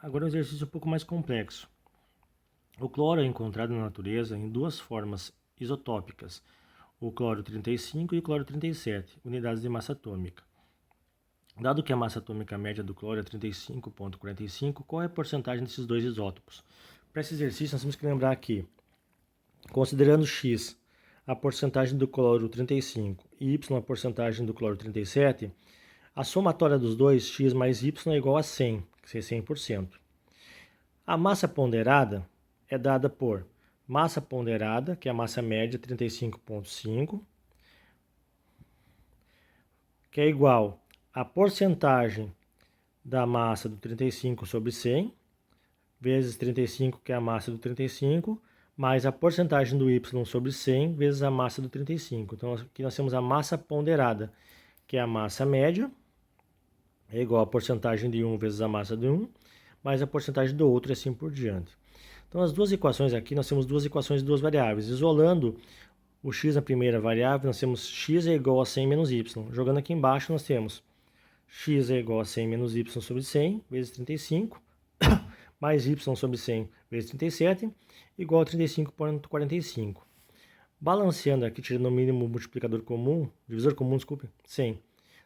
Agora um exercício um pouco mais complexo. O cloro é encontrado na natureza em duas formas isotópicas, o cloro 35 e o cloro 37, unidades de massa atômica. Dado que a massa atômica média do cloro é 35,45, qual é a porcentagem desses dois isótopos? Para esse exercício, nós temos que lembrar que, considerando X a porcentagem do cloro 35 e Y a porcentagem do cloro 37, a somatória dos dois, X mais Y, é igual a 100, que é 100%. A massa ponderada é dada por massa ponderada, que é a massa média 35,5, que é igual a porcentagem da massa do 35 sobre 100, vezes 35, que é a massa do 35, mais a porcentagem do Y sobre 100, vezes a massa do 35. Então, aqui nós temos a massa ponderada, que é a massa média, é igual a porcentagem de um vezes a massa de um, mais a porcentagem do outro, e assim por diante. Então, as duas equações aqui, nós temos duas equações de duas variáveis. Isolando o x na primeira variável, nós temos x é igual a 100 menos y. Jogando aqui embaixo, nós temos x é igual a 100 menos y sobre 100, vezes 35, mais y sobre 100 vezes 37, igual a 35,45. Balanceando aqui, tirando o mínimo multiplicador comum, divisor comum, desculpe, 100.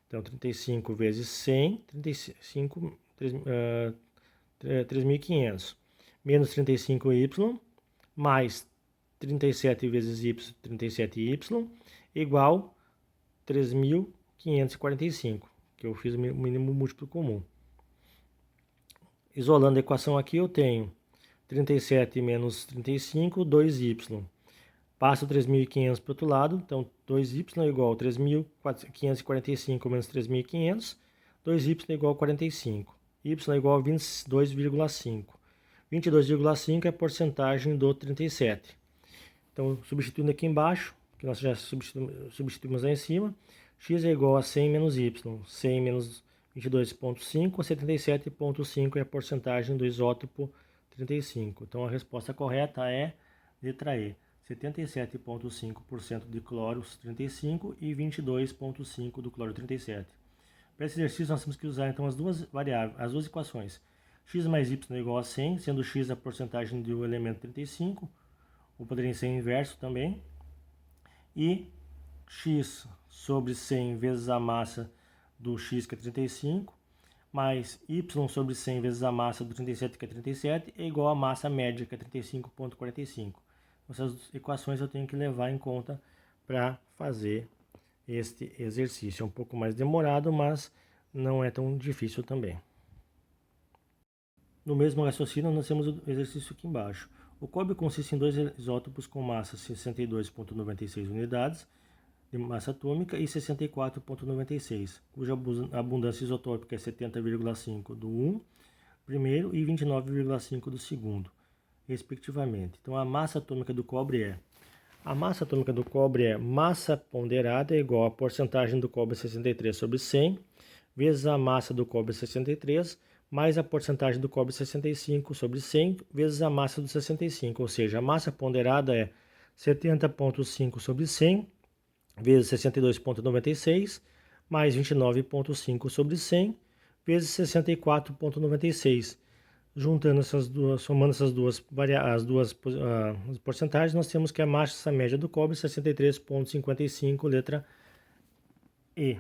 Então, 35 vezes 100, 3.500. Menos 35y, mais 37 vezes y, 37y, igual 3.545, que eu fiz o mínimo múltiplo comum. Isolando a equação aqui, eu tenho 37 menos 35, 2y. Passo 3.500 para o outro lado, então 2y é igual a 3.545 menos 3.500, 2y é igual a 45, y é igual a 22,5. 22,5 é a porcentagem do 37. Então, substituindo aqui embaixo, que nós já substituímos lá em cima, x é igual a 100 menos y. 100 menos 22,5, 77,5 é a porcentagem do isótopo 35. Então, a resposta correta é letra E. 77,5% de cloro 35 e 22,5% do cloro 37. Para esse exercício, nós temos que usar então as duas variáveis, as duas equações. X mais y é igual a 100, sendo x a porcentagem do elemento 35, ou poderia ser inverso também. E x sobre 100 vezes a massa do x, que é 35, mais y sobre 100 vezes a massa do 37, que é 37, é igual à massa média, que é 35,45. Essas equações eu tenho que levar em conta para fazer este exercício. É um pouco mais demorado, mas não é tão difícil também. No mesmo raciocínio, nós temos o exercício aqui embaixo. O cobre consiste em dois isótopos com massa 62,96 unidades de massa atômica e 64,96, cuja abundância isotópica é 70,5 do 1 primeiro e 29,5 do segundo, respectivamente. Então, a massa atômica do cobre é... A massa atômica do cobre é massa ponderada é igual a porcentagem do cobre 63 sobre 100, vezes a massa do cobre 63, mais a porcentagem do cobre 65 sobre 100, vezes a massa do 65. Ou seja, a massa ponderada é 70,5 sobre 100, vezes 62,96, mais 29,5 sobre 100, vezes 64,96. Juntando essas duas, somando essas duas, as porcentagens, nós temos que a massa média do cobre é 63,55, letra E.